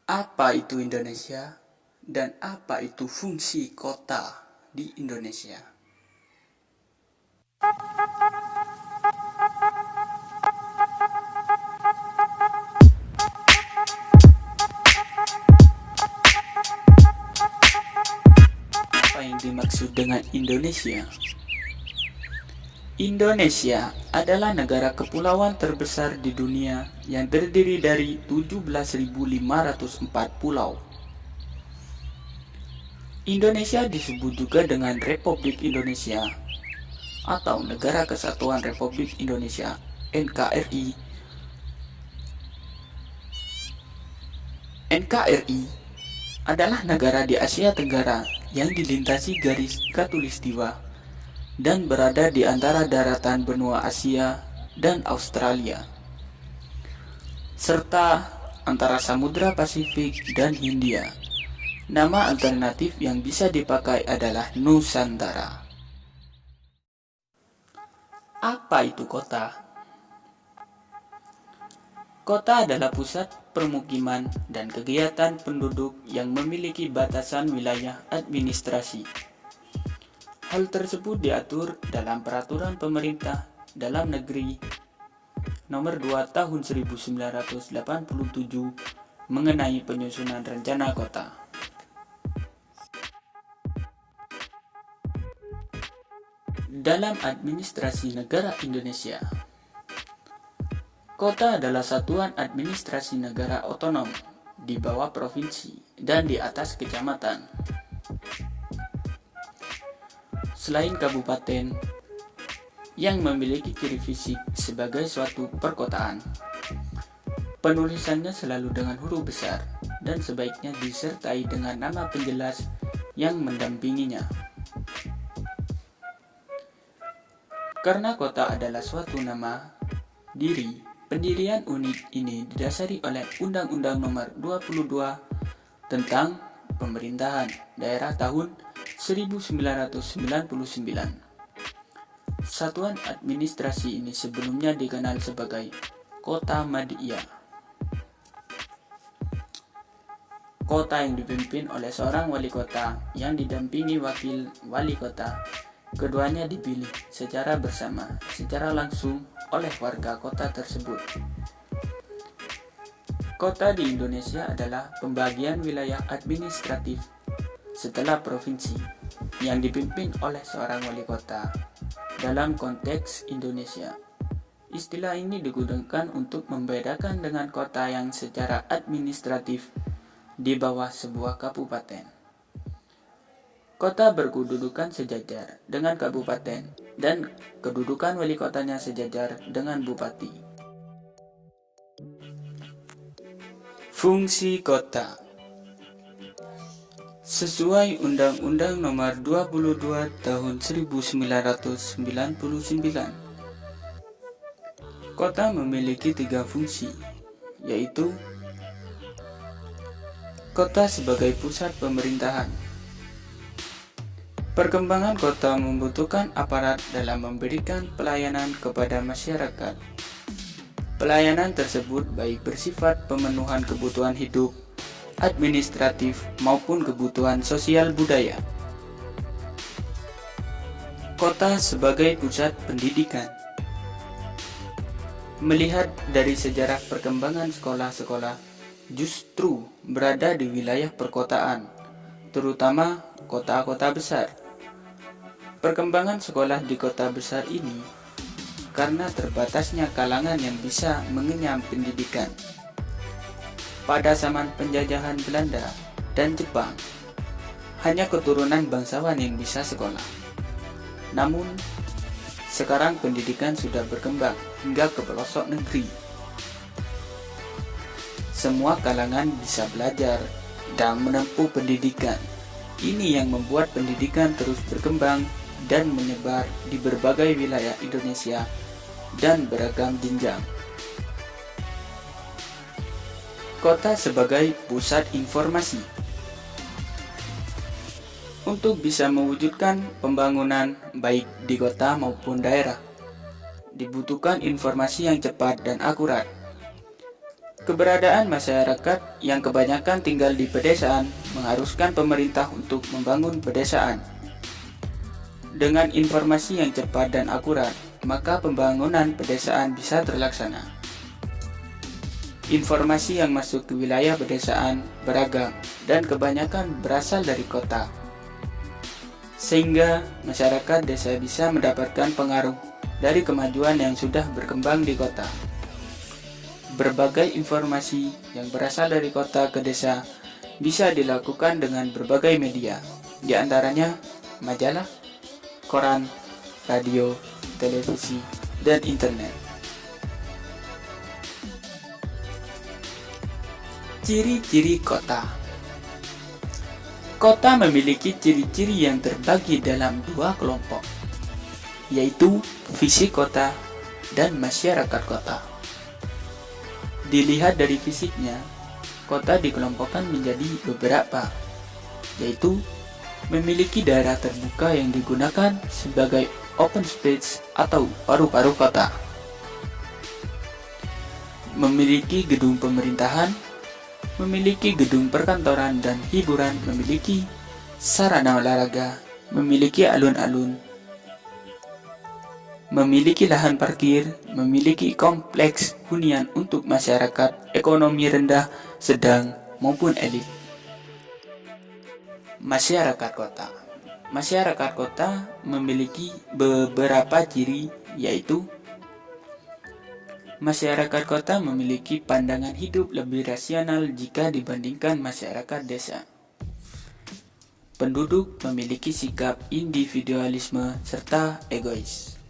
Apa itu Indonesia dan apa itu fungsi kota di Indonesia? Apa yang dimaksud dengan Indonesia? Indonesia adalah negara kepulauan terbesar di dunia yang terdiri dari 17.504 pulau. Indonesia disebut juga dengan Republik Indonesia atau Negara Kesatuan Republik Indonesia (NKRI). NKRI adalah negara di Asia Tenggara yang dilintasi garis khatulistiwa dan berada di antara daratan benua Asia dan Australia, serta antara Samudra Pasifik dan Hindia. Nama alternatif yang bisa dipakai adalah Nusantara. Apa itu kota? Kota adalah pusat permukiman dan kegiatan penduduk yang memiliki batasan wilayah administrasi. Hal tersebut diatur dalam Peraturan Pemerintah Dalam Negeri Nomor 2 Tahun 1987 mengenai penyusunan rencana kota. Dalam administrasi negara Indonesia, kota adalah satuan administrasi negara otonom di bawah provinsi dan di atas kecamatan. Selain kabupaten yang memiliki ciri fisik sebagai suatu perkotaan, penulisannya selalu dengan huruf besar dan sebaiknya disertai dengan nama penjelas yang mendampinginya. Karena kota adalah suatu nama diri, pendirian unit ini didasari oleh Undang-Undang Nomor 22 tentang Pemerintahan Daerah tahun 1999. Satuan administrasi ini sebelumnya dikenal sebagai Kota Madia. Kota yang dipimpin oleh seorang wali kota yang didampingi wakil wali kota. Keduanya dipilih secara bersama, secara langsung oleh warga kota tersebut. Kota di Indonesia adalah pembagian wilayah administratif setelah provinsi yang dipimpin oleh seorang wali kota. Dalam konteks Indonesia, istilah ini digunakan untuk membedakan dengan kota yang secara administratif di bawah sebuah kabupaten. Kota berkedudukan sejajar dengan kabupaten dan kedudukan wali kotanya sejajar dengan bupati. Fungsi kota sesuai Undang-Undang Nomor 22 Tahun 1999. Kota memiliki 3 fungsi, yaitu kota sebagai pusat pemerintahan. Perkembangan kota membutuhkan aparat dalam memberikan pelayanan kepada masyarakat. Pelayanan tersebut baik bersifat pemenuhan kebutuhan hidup, administratif, maupun kebutuhan sosial budaya. Kota sebagai pusat pendidikan. Melihat dari sejarah perkembangan sekolah-sekolah justru berada di wilayah perkotaan, terutama kota-kota besar. Perkembangan sekolah di kota besar ini karena terbatasnya kalangan yang bisa mengenyam pendidikan. Pada zaman penjajahan Belanda dan Jepang, hanya keturunan bangsawan yang bisa sekolah. Namun, sekarang pendidikan sudah berkembang hingga ke pelosok negeri. Semua kalangan bisa belajar dan menempuh pendidikan. Ini yang membuat pendidikan terus berkembang dan menyebar di berbagai wilayah Indonesia dan beragam jenjang. Kota sebagai pusat informasi. Untuk bisa mewujudkan pembangunan baik di kota maupun daerah, dibutuhkan informasi yang cepat dan akurat. Keberadaan masyarakat yang kebanyakan tinggal di pedesaan mengharuskan pemerintah untuk membangun pedesaan. Dengan informasi yang cepat dan akurat, maka pembangunan pedesaan bisa terlaksana. Informasi yang masuk ke wilayah pedesaan beragam dan kebanyakan berasal dari kota, sehingga masyarakat desa bisa mendapatkan pengaruh dari kemajuan yang sudah berkembang di kota. Berbagai informasi yang berasal dari kota ke desa bisa dilakukan dengan berbagai media, di antaranya majalah, koran, radio, televisi, dan internet. Ciri-ciri kota. Kota memiliki ciri-ciri yang terbagi dalam dua kelompok, yaitu fisik kota dan masyarakat kota. Dilihat dari fisiknya, kota dikelompokkan menjadi beberapa, yaitu memiliki daerah terbuka yang digunakan sebagai open space atau paru-paru kota, memiliki gedung pemerintahan, memiliki gedung perkantoran dan hiburan, memiliki sarana olahraga, memiliki alun-alun, memiliki lahan parkir, memiliki kompleks hunian untuk masyarakat ekonomi rendah, sedang, maupun elit. Masyarakat kota. Masyarakat kota memiliki beberapa ciri, yaitu masyarakat kota memiliki pandangan hidup lebih rasional jika dibandingkan masyarakat desa. Penduduk memiliki sikap individualisme serta egois.